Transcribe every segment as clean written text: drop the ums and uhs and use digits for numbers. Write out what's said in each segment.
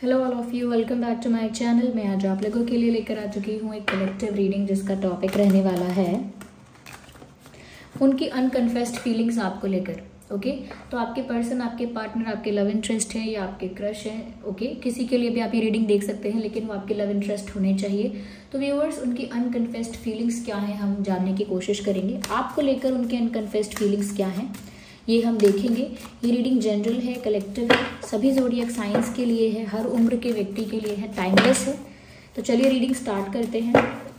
Hello all of you, welcome back to my channel. मैं आज आप लोगों के लिए लेकर आ चुकी हूँ एक कलेक्टिव रीडिंग जिसका टॉपिक रहने वाला है उनकी अनकन्फेस्ड फीलिंग्स आपको लेकर। ओके, तो आपके पर्सन, आपके पार्टनर, आपके लव इंटरेस्ट है या आपके क्रश है। ओके, किसी के लिए भी आप ये रीडिंग देख सकते हैं, लेकिन वो आपके लव इंटरेस्ट होने चाहिए। तो व्यूअर्स, उनकी अनकन्फेस्ड फीलिंग्स क्या है हम जानने की कोशिश करेंगे। आपको लेकर उनके अनकन्फेस्ड फीलिंग्स क्या हैं ये हम देखेंगे। ये रीडिंग जनरल है, कलेक्टिव है, सभी ज़ोडिएक साइंस के लिए है, हर उम्र के व्यक्ति के लिए है, टाइमलेस है। तो चलिए रीडिंग स्टार्ट करते हैं,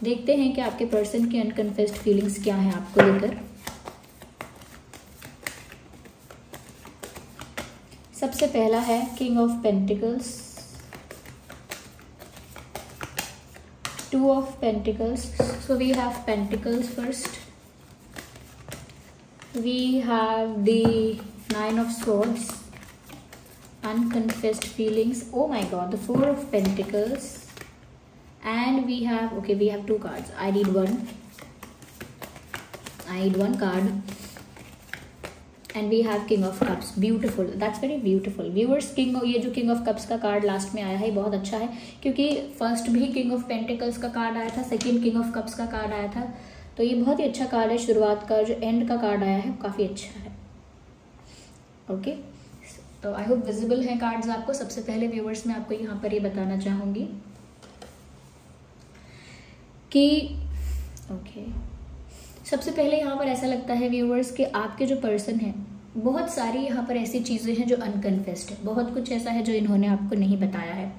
देखते हैं कि आपके पर्सन की अनकन्फेस्ड फीलिंग्स क्या है आपको लेकर। सबसे पहला है king of pentacles, two of pentacles. So we have pentacles first, we have the nine of swords, unconfessed feelings. Oh my god, the four of pentacles, and we have two cards. I need one card, and we have king of cups. Beautiful, that's very beautiful viewers। ये जो king of cups का card last में आया है बहुत अच्छा है, क्योंकि फर्स्ट भी king of pentacles का कार्ड आया था, सेकंड king of cups का कार्ड आया था। तो ये बहुत ही अच्छा कार्ड है। शुरुआत का जो एंड का कार्ड आया है काफ़ी अच्छा है। ओके, तो आई होप विजिबल हैं कार्ड्स आपको। सबसे पहले व्यूअर्स मैं आपको यहाँ पर ये बताना चाहूँगी कि सबसे पहले यहाँ पर ऐसा लगता है व्यूअर्स कि आपके जो पर्सन हैं, बहुत सारी यहाँ पर ऐसी चीज़ें हैं जो अनकन्फेस्ड है, बहुत कुछ ऐसा है जो इन्होंने आपको नहीं बताया है।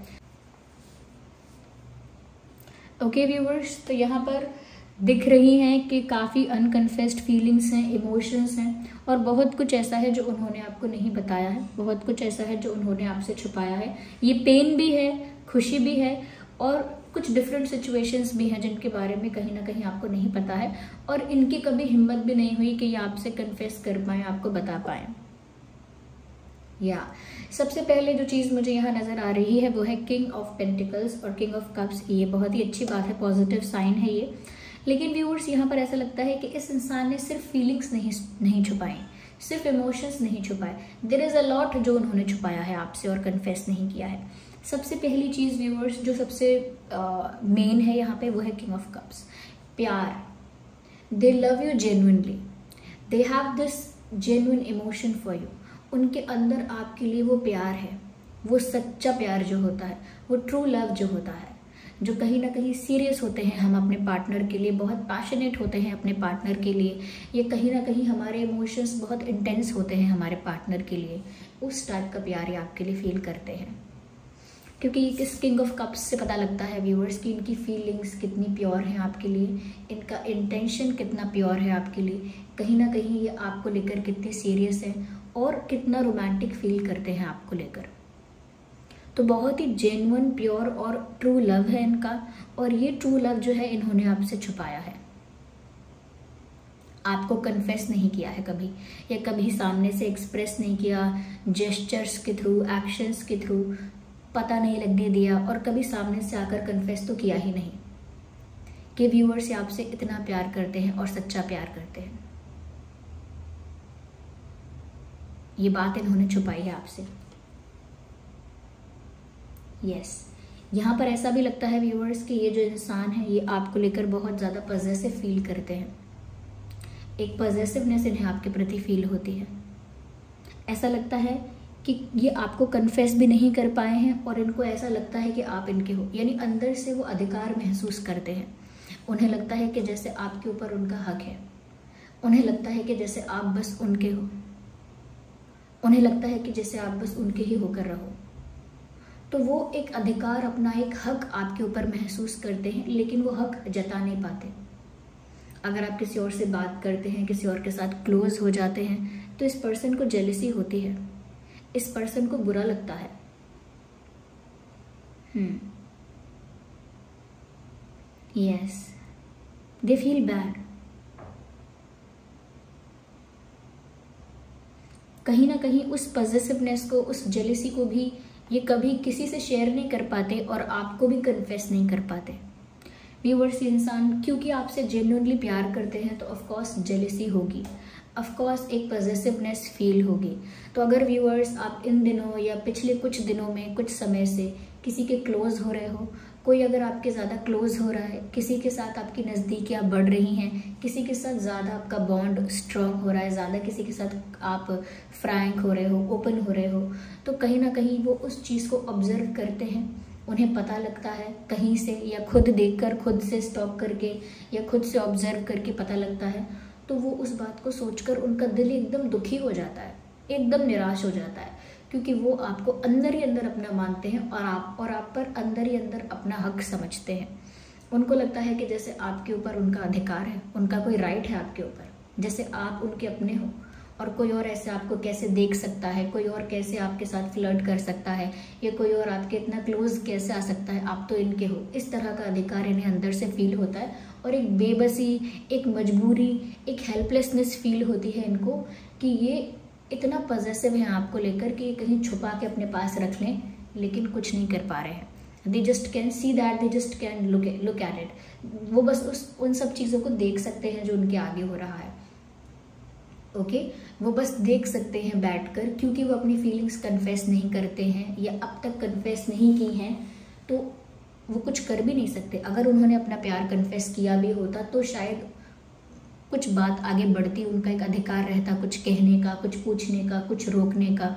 ओके व्यूअर्स, तो यहाँ पर दिख रही हैं कि काफ़ी अनकन्फेस्ड फीलिंग्स हैं, इमोशंस हैं, और बहुत कुछ ऐसा है जो उन्होंने आपको नहीं बताया है, बहुत कुछ ऐसा है जो उन्होंने आपसे छुपाया है। ये पेन भी है, खुशी भी है, और कुछ डिफरेंट सिचुएशंस भी हैं जिनके बारे में कहीं ना कहीं आपको नहीं पता है, और इनकी कभी हिम्मत भी नहीं हुई कि ये आपसे कन्फेस कर पाएँ, आपको बता पाएँ। सबसे पहले जो चीज़ मुझे यहाँ नज़र आ रही है वो है किंग ऑफ पेंटिकल्स और किंग ऑफ कप्स। ये बहुत ही अच्छी बात है, पॉजिटिव साइन है ये। लेकिन व्यूअर्स, यहाँ पर ऐसा लगता है कि इस इंसान ने सिर्फ फीलिंग्स नहीं छुपाई, सिर्फ इमोशंस नहीं छुपाए। देयर इज़ अ लॉट जो उन्होंने छुपाया है आपसे और कन्फेस नहीं किया है। सबसे पहली चीज़ व्यूअर्स जो सबसे मेन है यहाँ पे वो है किंग ऑफ कप्स, प्यार। दे love you genuinely, they have this genuine emotion for you. उनके अंदर आपके लिए वो प्यार है, वो सच्चा प्यार जो होता है, वो ट्रू लव जो होता है, जो कहीं ना कहीं सीरियस होते हैं हम अपने पार्टनर के लिए, बहुत पैशनेट होते हैं अपने पार्टनर के लिए, ये कहीं ना कहीं हमारे इमोशंस बहुत इंटेंस होते हैं हमारे पार्टनर के लिए। उस टाइप का प्यार ये आपके लिए फील करते हैं, क्योंकि इस किंग ऑफ कप्स से पता लगता है व्यूअर्स कि इनकी फीलिंग्स कितनी प्योर हैं आपके लिए, इनका इंटेंशन कितना प्योर है आपके लिए, कहीं ना कहीं ये आपको लेकर कितने सीरियस हैं और कितना रोमांटिक फील करते हैं आपको लेकर। तो बहुत ही जेन्युइन, प्योर और ट्रू लव है इनका, और ये ट्रू लव जो है इन्होंने आपसे छुपाया है, आपको कन्फेस नहीं किया है कभी, या कभी सामने से एक्सप्रेस नहीं किया, जेस्चर्स के थ्रू, एक्शंस के थ्रू पता नहीं लगने दिया, और कभी सामने से आकर कन्फेस तो किया ही नहीं कि व्यूअर्स आपसे इतना प्यार करते हैं और सच्चा प्यार करते हैं। ये बात इन्होंने छुपाई है आपसे। यहाँ पर ऐसा भी लगता है व्यूअर्स कि ये जो इंसान है ये आपको लेकर बहुत ज़्यादा पॉजेसिव फील करते हैं, एक पॉजेसिवनेस इन्हें आपके प्रति फील होती है। ऐसा लगता है कि ये आपको कन्फेस भी नहीं कर पाए हैं, और इनको ऐसा लगता है कि आप इनके हो, यानी अंदर से वो अधिकार महसूस करते हैं। उन्हें लगता है कि जैसे आपके ऊपर उनका हक है, उन्हें लगता है कि जैसे आप बस उनके हो, उन्हें लगता है कि जैसे आप बस उनके ही होकर रहो। तो वो एक अधिकार, अपना एक हक आपके ऊपर महसूस करते हैं, लेकिन वो हक जता नहीं पाते। अगर आप किसी और से बात करते हैं, किसी और के साथ क्लोज हो जाते हैं, तो इस पर्सन को जेलसी होती है, इस पर्सन को बुरा लगता है। Yes, they feel bad. कहीं ना कहीं उस पॉजिटिवनेस को, उस जेलसी को भी ये कभी किसी से शेयर नहीं कर पाते और आपको भी कन्फेस नहीं कर पाते। व्यूअर्स, इंसान क्योंकि आपसे जेन्युइनली प्यार करते हैं तो ऑफ कोर्स जेलसी होगी, ऑफकोर्स एक पॉजिटिवनेस फील होगी। तो अगर व्यूअर्स आप इन दिनों या पिछले कुछ दिनों में, कुछ समय से किसी के क्लोज हो रहे हो, कोई अगर आपके ज़्यादा क्लोज हो रहा है, किसी के साथ आपकी नज़दीकियाँ बढ़ रही हैं, किसी के साथ ज़्यादा आपका बॉन्ड स्ट्रॉन्ग हो रहा है, ज़्यादा किसी के साथ आप फ्रैंक हो रहे हो, ओपन हो रहे हो, तो कहीं ना कहीं वो उस चीज़ को ऑब्जर्व करते हैं, उन्हें पता लगता है कहीं से, या खुद देखकर, खुद से स्टॉप करके या खुद से ऑब्जर्व करके पता लगता है। तो वो उस बात को सोचकर उनका दिल एकदम दुखी हो जाता है, एकदम निराश हो जाता है, क्योंकि वो आपको अंदर ही अंदर अपना मानते हैं और आप पर अंदर ही अंदर अपना हक समझते हैं। उनको लगता है कि जैसे आपके ऊपर उनका अधिकार है, उनका कोई राइट है आपके ऊपर, जैसे आप उनके अपने हो, और कोई और ऐसे आपको कैसे देख सकता है, कोई और कैसे आपके साथ फ्लर्ट कर सकता है, या कोई और आपके इतना क्लोज कैसे आ सकता है, आप तो इनके हो। इस तरह का अधिकार इन्हें अंदर से फील होता है, और एक बेबसी, एक मजबूरी, एक हेल्पलेसनेस फील होती है इनको कि ये इतना पॉजेसिव है आपको लेकर कि ये कहीं छुपा के अपने पास रख लें, लेकिन कुछ नहीं कर पा रहे हैं। They just can see that, they just can look at it. वो बस उन सब चीज़ों को देख सकते हैं जो उनके आगे हो रहा है। ओके, वो बस देख सकते हैं बैठकर, क्योंकि वो अपनी फीलिंग्स कन्फेस नहीं करते हैं या अब तक कन्फेस नहीं की हैं, तो वो कुछ कर भी नहीं सकते। अगर उन्होंने अपना प्यार कन्फेस किया भी होता तो शायद कुछ बात आगे बढ़ती, उनका एक अधिकार रहता कुछ कहने का, कुछ पूछने का, कुछ रोकने का,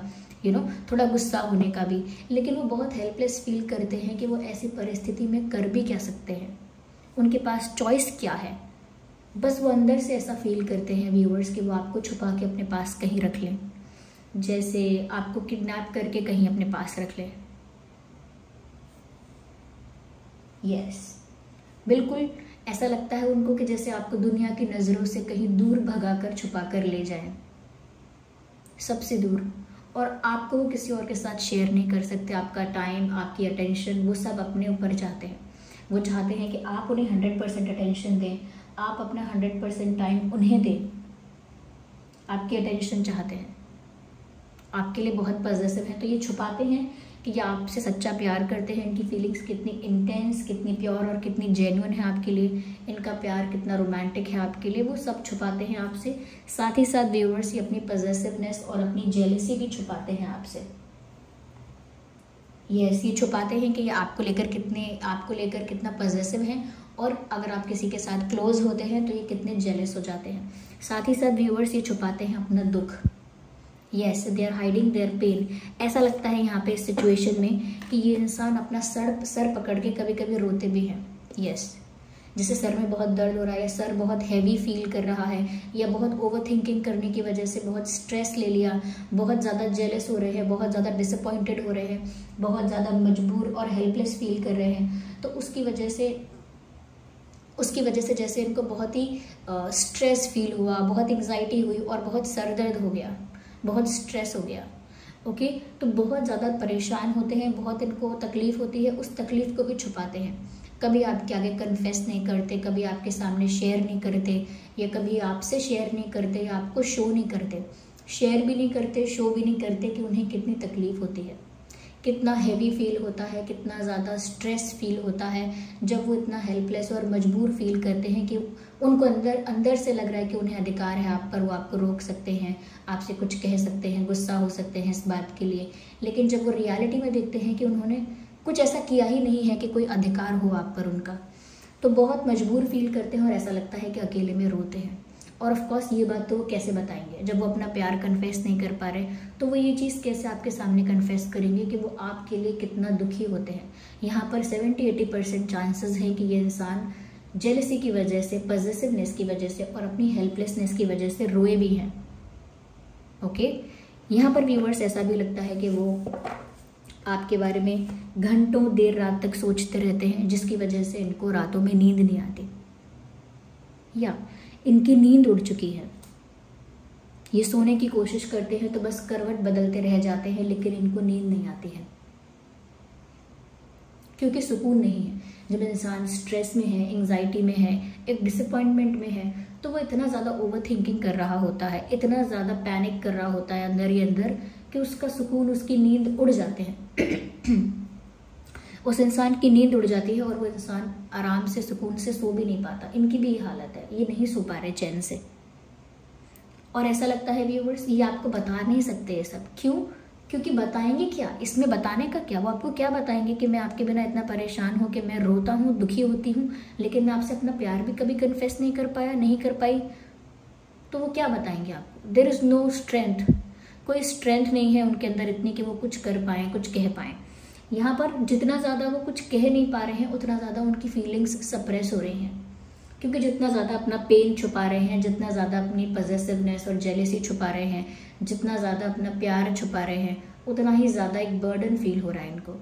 थोड़ा गुस्सा होने का भी। लेकिन वो बहुत हेल्पलेस फील करते हैं कि वो ऐसी परिस्थिति में कर भी क्या सकते हैं, उनके पास चॉइस क्या है। बस वो अंदर से ऐसा फील करते हैं व्यूअर्स कि वो आपको छुपा के अपने पास कहीं रख लें, जैसे आपको किडनैप करके कहीं अपने पास रख लें। यस, बिल्कुल ऐसा लगता है उनको कि जैसे आपको दुनिया की नज़रों से कहीं दूर भगाकर छुपा कर ले जाएं, सबसे दूर, और आपको वो किसी और के साथ शेयर नहीं कर सकते। आपका टाइम, आपकी अटेंशन, वो सब अपने ऊपर चाहते हैं। वो चाहते हैं कि आप उन्हें 100% अटेंशन दें, आप अपना 100% टाइम उन्हें दें, आपकी अटेंशन चाहते हैं, आपके लिए बहुत पॉजिटिव है। तो ये छुपाते हैं कि ये आपसे सच्चा प्यार करते हैं, इनकी फीलिंग्स कितनी इंटेंस, कितनी प्योर और कितनी जेन्युइन है आपके लिए, इनका प्यार कितना रोमांटिक है आपके लिए, वो सब छुपाते हैं आपसे। साथ ही साथ व्यूअर्स ये अपनी पॉजिटिवनेस और अपनी जेलसी भी छुपाते हैं आपसे। यस, ये छुपाते हैं कि ये आपको लेकर कितना पॉजिटिव हैं, और अगर आप किसी के साथ क्लोज होते हैं तो ये कितने जेलस हो जाते हैं। साथ ही साथ व्यूअर्स ये छुपाते हैं अपना दुख। Yes, they are hiding their pain. ऐसा लगता है यहाँ पे इस सिचुएशन में कि ये इंसान अपना सर पकड़ के कभी कभी रोते भी हैं। यस, जैसे सर में बहुत दर्द हो रहा है, या सर बहुत हैवी फील कर रहा है, या बहुत ओवर थिंकिंग करने की वजह से बहुत स्ट्रेस ले लिया, बहुत ज़्यादा जेलस हो रहे हैं, बहुत ज़्यादा डिसअपॉइंटेड हो रहे हैं, बहुत ज़्यादा मजबूर और हेल्पलेस फील कर रहे हैं। तो उसकी वजह से जैसे इनको बहुत ही स्ट्रेस फील हुआ, बहुत एंग्जाइटी हुई, और बहुत सर दर्द हो गया, बहुत स्ट्रेस हो गया। ओके, तो बहुत ज़्यादा परेशान होते हैं, बहुत इनको तकलीफ़ होती है, उस तकलीफ़ को भी छुपाते हैं। कभी आपके आगे कन्फेस नहीं करते, कभी आपके सामने शेयर नहीं करते, या कभी आपसे शेयर नहीं करते, या आपको शो नहीं करते, शेयर भी नहीं करते, शो भी नहीं करते कि उन्हें कितनी तकलीफ़ होती है, कितना हैवी फील होता है, कितना ज़्यादा स्ट्रेस फील होता है जब वो इतना हेल्पलेस और मजबूर फील करते हैं कि उनको अंदर से लग रहा है कि उन्हें अधिकार है आप पर, वो आपको रोक सकते हैं, आपसे कुछ कह सकते हैं, गुस्सा हो सकते हैं इस बात के लिए। लेकिन जब वो रियलिटी में देखते हैं कि उन्होंने कुछ ऐसा किया ही नहीं है कि कोई अधिकार हो आप पर उनका, तो बहुत मजबूर फील करते हैं, और ऐसा लगता है कि अकेले में रोते हैं। और ऑफ कोर्स ये बात तो वो कैसे बताएंगे जब वो अपना प्यार कन्फेस नहीं कर पा रहे, तो वो ये चीज़ कैसे आपके सामने कन्फेस करेंगे कि वो आपके लिए कितना दुखी होते हैं। यहाँ पर 70-80% चांसेस हैं कि ये इंसान जेलसी की वजह से, पॉजिटिवनेस की वजह से और अपनी हेल्पलेसनेस की वजह से रोए भी हैं। ओके, यहाँ पर व्यूअर्स ऐसा भी लगता है कि वो आपके बारे में घंटों देर रात तक सोचते रहते हैं, जिसकी वजह से इनको रातों में नींद नहीं आती, या इनकी नींद उड़ चुकी है। ये सोने की कोशिश करते हैं तो बस करवट बदलते रह जाते हैं, लेकिन इनको नींद नहीं आती है, क्योंकि सुकून नहीं है। जब इंसान स्ट्रेस में है, एंग्जाइटी में है, एक डिसअपॉइंटमेंट में है, तो वो इतना ज़्यादा ओवर थिंकिंग कर रहा होता है, इतना ज़्यादा पैनिक कर रहा होता है अंदर ही अंदर कि उसका सुकून, उसकी नींद उड़ जाते हैं। उस इंसान की नींद उड़ जाती है और वो इंसान आराम से, सुकून से सो भी नहीं पाता। इनकी भी ये हालत है, ये नहीं सो पा रहे चैन से। और ऐसा लगता है व्यूअर्स, ये आपको बता नहीं सकते ये सब। क्यों? क्योंकि बताएंगे क्या, इसमें बताने का क्या, वो आपको क्या बताएंगे कि मैं आपके बिना इतना परेशान हूँ, कि मैं रोता हूँ, दुखी होती हूँ, लेकिन मैं आपसे अपना प्यार भी कभी कन्फेस नहीं कर पाया, नहीं कर पाई। तो वो क्या बताएंगे आपको? देयर इज़ नो स्ट्रेंथ, कोई स्ट्रेंथ नहीं है उनके अंदर इतनी कि वो कुछ कर पाएँ, कुछ कह पाएँ। यहाँ पर जितना ज़्यादा वो कुछ कह नहीं पा रहे हैं, उतना ज़्यादा उनकी फीलिंग्स सप्रेस हो रही हैं, क्योंकि जितना ज़्यादा अपना पेन छुपा रहे हैं, जितना ज़्यादा अपनी पॉजेसिवनेस और जेलेसी छुपा रहे हैं, जितना ज़्यादा अपना प्यार छुपा रहे हैं, उतना ही ज़्यादा एक बर्डन फील हो रहा है इनको,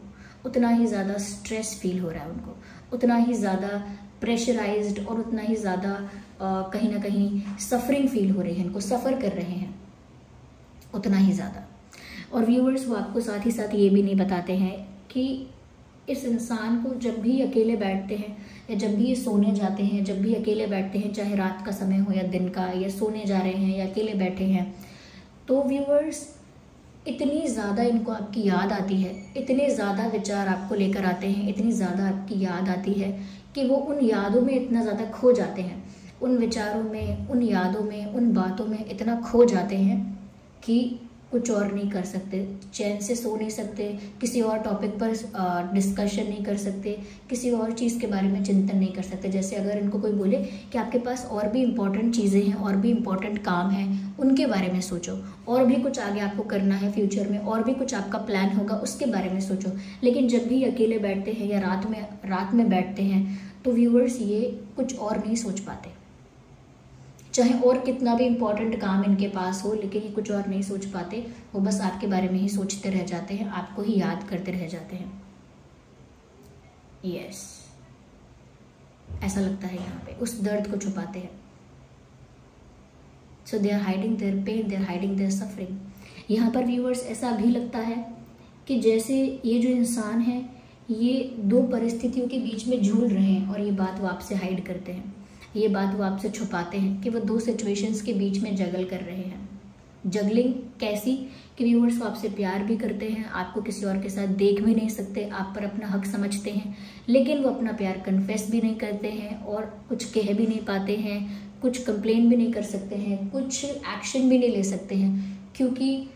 उतना ही ज़्यादा स्ट्रेस फील हो रहा है उनको, उतना ही ज़्यादा प्रेशराइज्ड और उतना ही ज़्यादा कहीं ना कहीं सफरिंग फील हो रही है इनको, सफ़र कर रहे हैं उतना ही ज़्यादा। और व्यूअर्स, वो आपको साथ ही साथ ये भी नहीं बताते हैं कि इस इंसान को जब भी अकेले बैठते हैं या जब भी ये सोने जाते हैं, जब भी अकेले बैठते हैं, चाहे रात का समय हो या दिन का, या सोने जा रहे हैं या अकेले बैठे हैं, तो व्यूअर्स इतनी ज़्यादा इनको आपकी याद आती है, इतने ज़्यादा विचार आपको लेकर आते हैं, इतनी ज़्यादा आपकी याद आती है कि वो उन यादों में इतना ज़्यादा खो जाते हैं, उन विचारों में, उन यादों में, उन बातों में इतना खो जाते हैं कि कुछ और नहीं कर सकते, चैन से सो नहीं सकते, किसी और टॉपिक पर डिस्कशन नहीं कर सकते, किसी और चीज़ के बारे में चिंतन नहीं कर सकते। जैसे अगर इनको कोई बोले कि आपके पास और भी इम्पॉर्टेंट चीज़ें हैं, और भी इम्पॉर्टेंट काम हैं, उनके बारे में सोचो, और भी कुछ आगे आपको करना है फ्यूचर में, और भी कुछ आपका प्लान होगा, उसके बारे में सोचो। लेकिन जब भी अकेले बैठते हैं या रात में बैठते हैं, तो व्यूअर्स ये कुछ और नहीं सोच पाते, चाहे और कितना भी इम्पोर्टेंट काम इनके पास हो, लेकिन ये कुछ और नहीं सोच पाते। वो बस आपके बारे में ही सोचते रह जाते हैं, आपको ही याद करते रह जाते हैं। यस, ऐसा लगता है यहाँ पे उस दर्द को छुपाते हैं। So they are hiding their pain, they are hiding their suffering. यहाँ पर व्यूअर्स ऐसा भी लगता है कि जैसे ये जो इंसान है, ये दो परिस्थितियों के बीच में झूल रहे हैं, और ये बात वो आपसे हाइड करते हैं, ये बात वो आपसे छुपाते हैं कि वो दो सिचुएशंस के बीच में जगल कर रहे हैं। जगलिंग कैसी कि व्यूअर्स वो आपसे प्यार भी करते हैं, आपको किसी और के साथ देख भी नहीं सकते, आप पर अपना हक समझते हैं, लेकिन वो अपना प्यार कन्फेस भी नहीं करते हैं, और कुछ कह भी नहीं पाते हैं, कुछ कंप्लेन भी नहीं कर सकते हैं, कुछ एक्शन भी नहीं ले सकते हैं, क्योंकि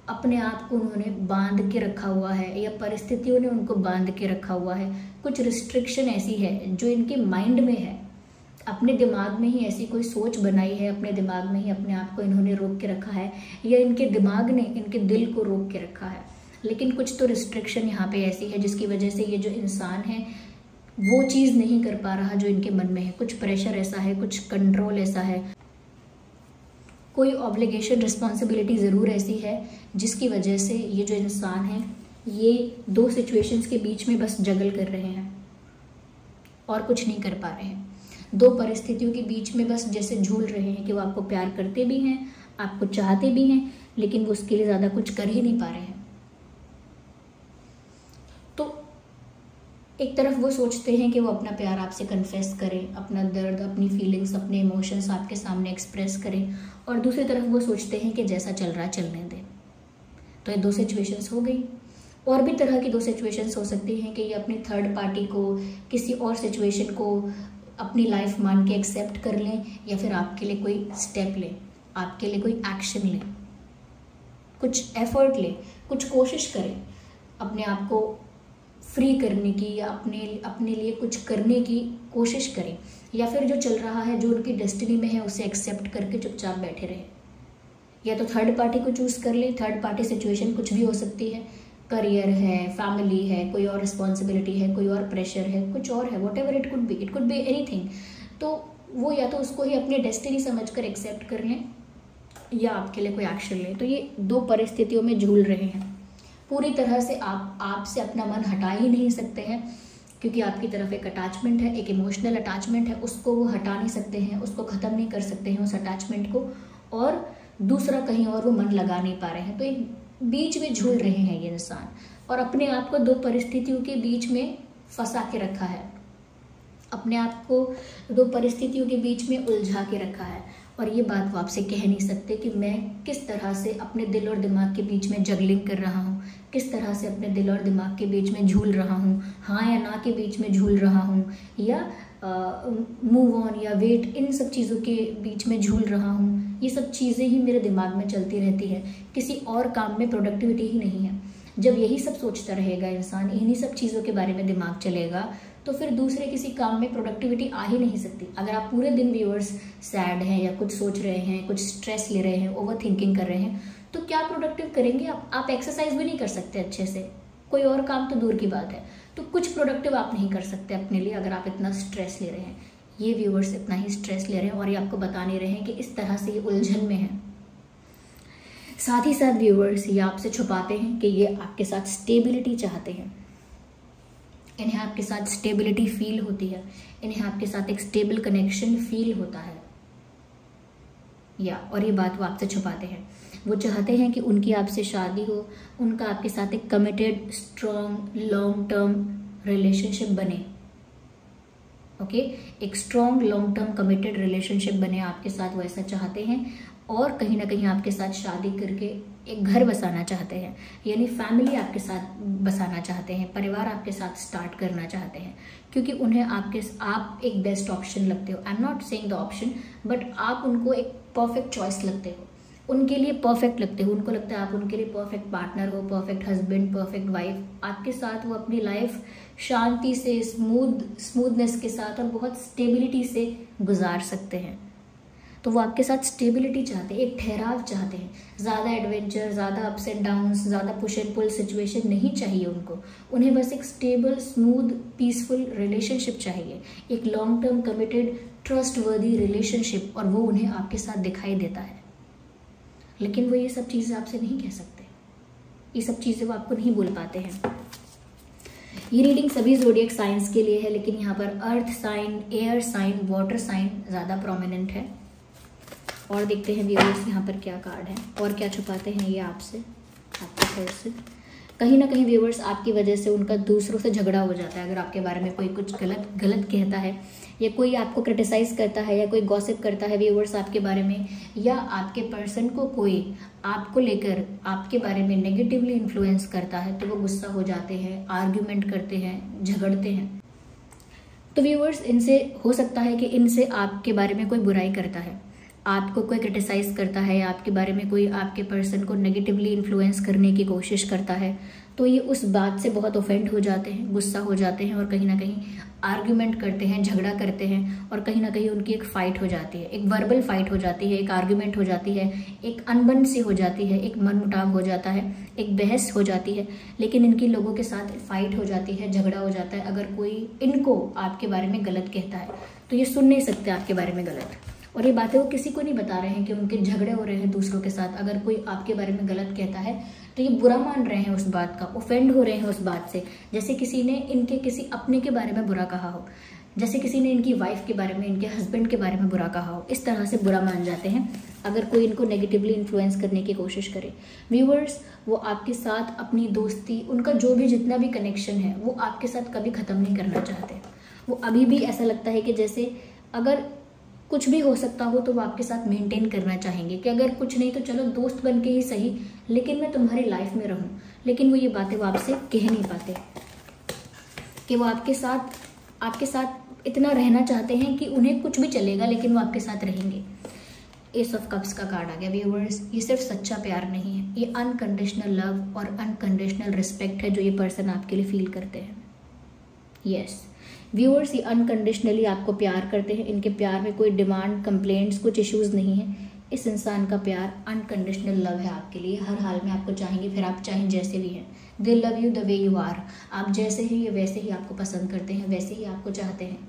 अपने आप को उन्होंने बांध के रखा हुआ है, या परिस्थितियों ने उनको बांध के रखा हुआ है। कुछ रिस्ट्रिक्शन ऐसी है जो इनके माइंड में है, अपने दिमाग में ही ऐसी कोई सोच बनाई है, अपने दिमाग में ही अपने आप को इन्होंने रोक के रखा है, या इनके दिमाग ने इनके दिल को रोक के रखा है। लेकिन कुछ तो रिस्ट्रिक्शन यहाँ पे ऐसी है जिसकी वजह से ये जो इंसान है वो चीज़ नहीं कर पा रहा जो इनके मन में है। कुछ प्रेशर ऐसा है, कुछ कंट्रोल ऐसा है, कोई ऑब्लिगेशन, रिस्पॉन्सिबिलिटी ज़रूर ऐसी है जिसकी वजह से ये जो इंसान है ये दो सिचुएशंस के बीच में बस जगल कर रहे हैं और कुछ नहीं कर पा रहे हैं। दो परिस्थितियों के बीच में बस जैसे झूल रहे हैं कि वो आपको प्यार करते भी हैं, आपको चाहते भी हैं, लेकिन वो उसके लिए ज़्यादा कुछ कर ही नहीं पा रहे हैं। तो एक तरफ वो सोचते हैं कि वो अपना प्यार आपसे कन्फेस करें, अपना दर्द, अपनी फीलिंग्स, अपने इमोशंस आपके सामने एक्सप्रेस करें, और दूसरी तरफ वो सोचते हैं कि जैसा चल रहा है चलने दें। तो ये दो सिचुएशंस हो गई। और भी तरह की दो सिचुएशंस हो सकती हैं कि ये अपनी थर्ड पार्टी को, किसी और सिचुएशन को अपनी लाइफ मान के एक्सेप्ट कर लें, या फिर आपके लिए कोई स्टेप लें, आपके लिए कोई एक्शन लें, कुछ एफर्ट लें, कुछ कोशिश करें अपने आप को फ्री करने की, या अपने लिए कुछ करने की कोशिश करें, या फिर जो चल रहा है, जो उनकी डेस्टिनी में है, उसे एक्सेप्ट करके चुपचाप बैठे रहें। या तो थर्ड पार्टी को चूज़ कर लें। थर्ड पार्टी सिचुएशन कुछ भी हो सकती है, करियर है, फैमिली है, कोई और रिस्पॉन्सिबिलिटी है, कोई और प्रेशर है, कुछ और है, what ever it could be anything. तो वो या तो उसको ही अपनी डेस्टिनी समझकर एक्सेप्ट कर लें, या आपके लिए कोई एक्शन लें। तो ये दो परिस्थितियों में झूल रहे हैं। पूरी तरह से आपसे अपना मन हटा ही नहीं सकते हैं, क्योंकि आपकी तरफ एक अटैचमेंट है, एक इमोशनल अटैचमेंट है, उसको वो हटा नहीं सकते हैं, उसको ख़त्म नहीं कर सकते हैं उस अटैचमेंट को, और दूसरा कहीं और वो मन लगा नहीं पा रहे हैं। तो एक बीच में झूल रहे हैं ये इंसान, और अपने आप को दो परिस्थितियों के बीच में फंसा के रखा है, अपने आप को दो परिस्थितियों के बीच में उलझा के रखा है। और ये बात वो आपसे कह नहीं सकते कि मैं किस तरह से अपने दिल और दिमाग के बीच में जगलिंग कर रहा हूँ, किस तरह से अपने दिल और दिमाग के बीच में झूल रहा हूँ, हाँ या ना के बीच में झूल रहा हूँ, या मूव ऑन या वेट, इन सब चीज़ों के बीच में झूल रहा हूँ, ये सब चीज़ें ही मेरे दिमाग में चलती रहती है, किसी और काम में प्रोडक्टिविटी ही नहीं है। जब यही सब सोचता रहेगा इंसान, इन्हीं सब चीज़ों के बारे में दिमाग चलेगा, तो फिर दूसरे किसी काम में प्रोडक्टिविटी आ ही नहीं सकती। अगर आप पूरे दिन व्यूअर्स सैड हैं या कुछ सोच रहे हैं, कुछ स्ट्रेस ले रहे हैं, ओवर थिंकिंग कर रहे हैं, तो क्या प्रोडक्टिव करेंगे आप एक्सरसाइज भी नहीं कर सकते अच्छे से, कोई और काम तो दूर की बात है। तो कुछ प्रोडक्टिव आप नहीं कर सकते अपने लिए अगर आप इतना स्ट्रेस ले रहे हैं। ये व्यूअर्स इतना ही स्ट्रेस ले रहे हैं और ये आपको बता नहीं रहे हैं कि इस तरह से ये उलझन में है। साथ ही साथ व्यूअर्स ये आपसे छुपाते हैं कि ये आपके साथ स्टेबिलिटी चाहते हैं, इन्हें आपके साथ स्टेबिलिटी फील होती है, इन्हें आपके साथ एक स्टेबल कनेक्शन फील होता है और ये बात वो आपसे छुपाते हैं। वो चाहते हैं कि उनकी आपसे शादी हो, उनका आपके साथ एक committed strong long term relationship बने। ओके, एक strong long term committed relationship बने आपके साथ, वो ऐसा चाहते हैं। और कहीं ना कहीं आपके साथ शादी करके एक घर बसाना चाहते हैं, यानी फैमिली आपके साथ बसाना चाहते हैं, परिवार आपके साथ स्टार्ट करना चाहते हैं, क्योंकि उन्हें आप एक बेस्ट ऑप्शन लगते हो। I am not saying the option, but आप उनको एक परफेक्ट चॉइस लगते हो, उनके लिए परफेक्ट लगते हो। उनको लगता है आप उनके लिए परफेक्ट पार्टनर हो, परफेक्ट हस्बैंड, परफेक्ट वाइफ। आपके साथ वो अपनी लाइफ शांति से, स्मूथनेस के साथ और बहुत स्टेबिलिटी से गुजार सकते हैं। तो वो आपके साथ स्टेबिलिटी चाहते हैं, एक ठहराव चाहते हैं। ज़्यादा एडवेंचर, ज़्यादा अप्स एंड डाउन्स, ज़्यादा पुश एंड पुल सिचुएशन नहीं चाहिए उनको। उन्हें बस एक स्टेबल, स्मूथ, पीसफुल रिलेशनशिप चाहिए, एक long term committed trustworthy relationship, और वो उन्हें आपके साथ दिखाई देता है। लेकिन वो ये सब चीज़ें आपसे नहीं कह सकते, ये सब चीज़ें वो आपको नहीं बोल पाते हैं। ये रीडिंग सभी ज़ोडिएक साइंस के लिए है, लेकिन यहाँ पर earth sign, air sign, water sign ज़्यादा प्रोमिनेंट है। और देखते हैं व्यूअर्स यहाँ पर क्या कार्ड है और क्या छुपाते हैं ये आपसे, आपके घर से। कहीं ना कहीं व्यूअर्स आपकी वजह से उनका दूसरों से झगड़ा हो जाता है। अगर आपके बारे में कोई कुछ गलत कहता है, या कोई आपको क्रिटिसाइज करता है, या कोई गॉसिप करता है व्यूअर्स आपके बारे में, या आपके पर्सन को कोई आपको लेकर आपके बारे में नेगेटिवली इन्फ्लुएंस करता है, तो वो गुस्सा हो जाते हैं, आर्ग्यूमेंट करते हैं, झगड़ते हैं। तो व्यूअर्स इनसे हो सकता है कि इनसे आपके बारे में कोई बुराई करता है, आपको कोई क्रिटिसाइज करता है, या आपके बारे में कोई आपके पर्सन को नेगेटिवली इन्फ्लुएंस करने की कोशिश करता है, तो ये उस बात से बहुत ऑफेंड हो जाते हैं, गुस्सा हो जाते हैं, और कहीं ना कहीं आर्ग्यूमेंट करते हैं, झगड़ा करते हैं, और कहीं ना कहीं उनकी एक फ़ाइट हो जाती है, एक वर्बल फाइट हो जाती है, एक आर्ग्यूमेंट हो जाती है, एक अनबन सी हो जाती है, एक मनमुटाव हो जाता है, एक बहस हो जाती है। लेकिन इनकी लोगों के साथ फाइट हो जाती है, झगड़ा हो जाता है। अगर कोई इनको आपके बारे में गलत कहता है, तो ये सुन नहीं सकते आपके बारे में गलत, और ये बातें वो किसी को नहीं बता रहे हैं कि उनके झगड़े हो रहे हैं दूसरों के साथ। अगर कोई आपके बारे में गलत कहता है, तो ये बुरा मान रहे हैं उस बात का, ऑफेंड हो रहे हैं उस बात से, जैसे किसी ने इनके किसी अपने के बारे में बुरा कहा हो, जैसे किसी ने इनकी वाइफ के बारे में, इनके हस्बैंड के बारे में बुरा कहा हो। इस तरह से बुरा मान जाते हैं अगर कोई इनको नेगेटिवली इन्फ्लुएंस करने की कोशिश करे। व्यूअर्स, वो आपके साथ अपनी दोस्ती, उनका जो भी जितना भी कनेक्शन है, वो आपके साथ कभी ख़त्म नहीं करना चाहते। वो अभी भी ऐसा लगता है कि जैसे अगर कुछ भी हो सकता हो तो वो आपके साथ मेंटेन करना चाहेंगे, कि अगर कुछ नहीं तो चलो दोस्त बन के ही सही, लेकिन मैं तुम्हारी लाइफ में रहूं। लेकिन वो ये बातें वो आपसे कह नहीं पाते, कि वो आपके साथ इतना रहना चाहते हैं कि उन्हें कुछ भी चलेगा, लेकिन वो आपके साथ रहेंगे। एस ऑफ कप्स का कार्ड आ गया व्यूअर्स। ये सिर्फ सच्चा प्यार नहीं है, ये अनकंडीशनल लव और अनकंडीशनल रिस्पेक्ट है जो ये पर्सन आपके लिए फील करते हैं। यस व्यूअर्स, ये अनकंडीशनली आपको प्यार करते हैं। इनके प्यार में कोई डिमांड, कंप्लेंट्स, कुछ इश्यूज़ नहीं है। इस इंसान का प्यार अनकंडीशनल लव है आपके लिए, हर हाल में आपको चाहेंगे, फिर आप चाहें जैसे भी हैं। They love you the way you are. आप जैसे हैं ये वैसे ही आपको पसंद करते हैं, वैसे ही आपको चाहते हैं।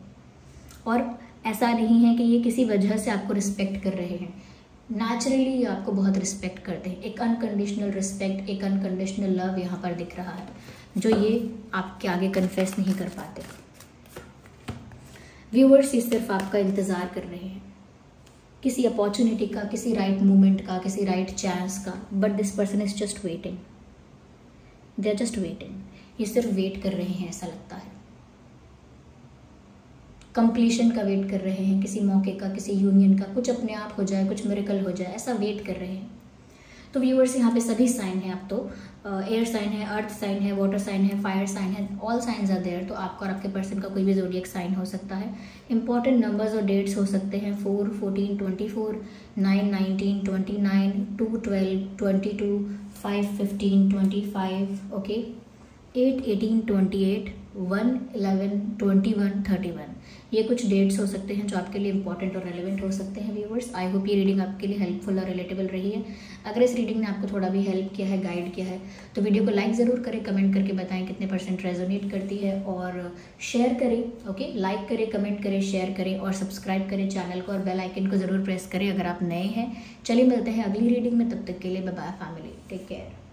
और ऐसा नहीं है कि ये किसी वजह से आपको रिस्पेक्ट कर रहे हैं, नेचुरली ये आपको बहुत रिस्पेक्ट करते हैं। एक अनकंडीशनल रिस्पेक्ट, एक अनकंडीशनल लव यहाँ पर दिख रहा है, जो ये आपके आगे कन्फेस नहीं कर पाते। व्यूअर्स, ये सिर्फ आपका इंतज़ार कर रहे हैं, किसी अपॉर्चुनिटी का, किसी राइट मोमेंट का, किसी राइट चांस का। But this person is just waiting, they are just waiting. ये सिर्फ वेट कर रहे हैं, ऐसा लगता है कंप्लीशन का वेट कर रहे हैं, किसी मौके का, किसी यूनियन का, कुछ अपने आप हो जाए, कुछ मिरेकल हो जाए, ऐसा वेट कर रहे हैं। तो व्यूअर्स यहाँ पे सभी साइन है, आप तो एयर साइन है, अर्थ साइन है, वाटर साइन है, फायर साइन है, ऑल साइंस आर देयर। तो आपका और आपके पर्सन का कोई भी ज़ोडिएक साइन हो सकता है। इंपॉर्टेंट नंबर्स और डेट्स हो सकते हैं 4, 14, 24, 9, 19, 29, 2, 12, 22, 5, 15, 25, ओके, 8, 18, 28, 1, 11, 21, 31। ये कुछ डेट्स हो सकते हैं जो आपके लिए इंपॉर्टेंट और रेलेवेंट हो सकते हैं व्यूअर्स। आई होप ये रीडिंग आपके लिए हेल्पफुल और रिलेटेबल रही है। अगर इस रीडिंग ने आपको थोड़ा भी हेल्प किया है, गाइड किया है, तो वीडियो को लाइक ज़रूर करें, कमेंट करके बताएं कितने % रेजोनेट करती है, और शेयर करें, ओके, लाइक करें, कमेंट करें, शेयर करें और सब्सक्राइब करें चैनल को, और बेल आइकन को ज़रूर प्रेस करें अगर आप नए हैं। चलिए मिलते हैं अगली रीडिंग में, तब तक के लिए bye bye family, take care.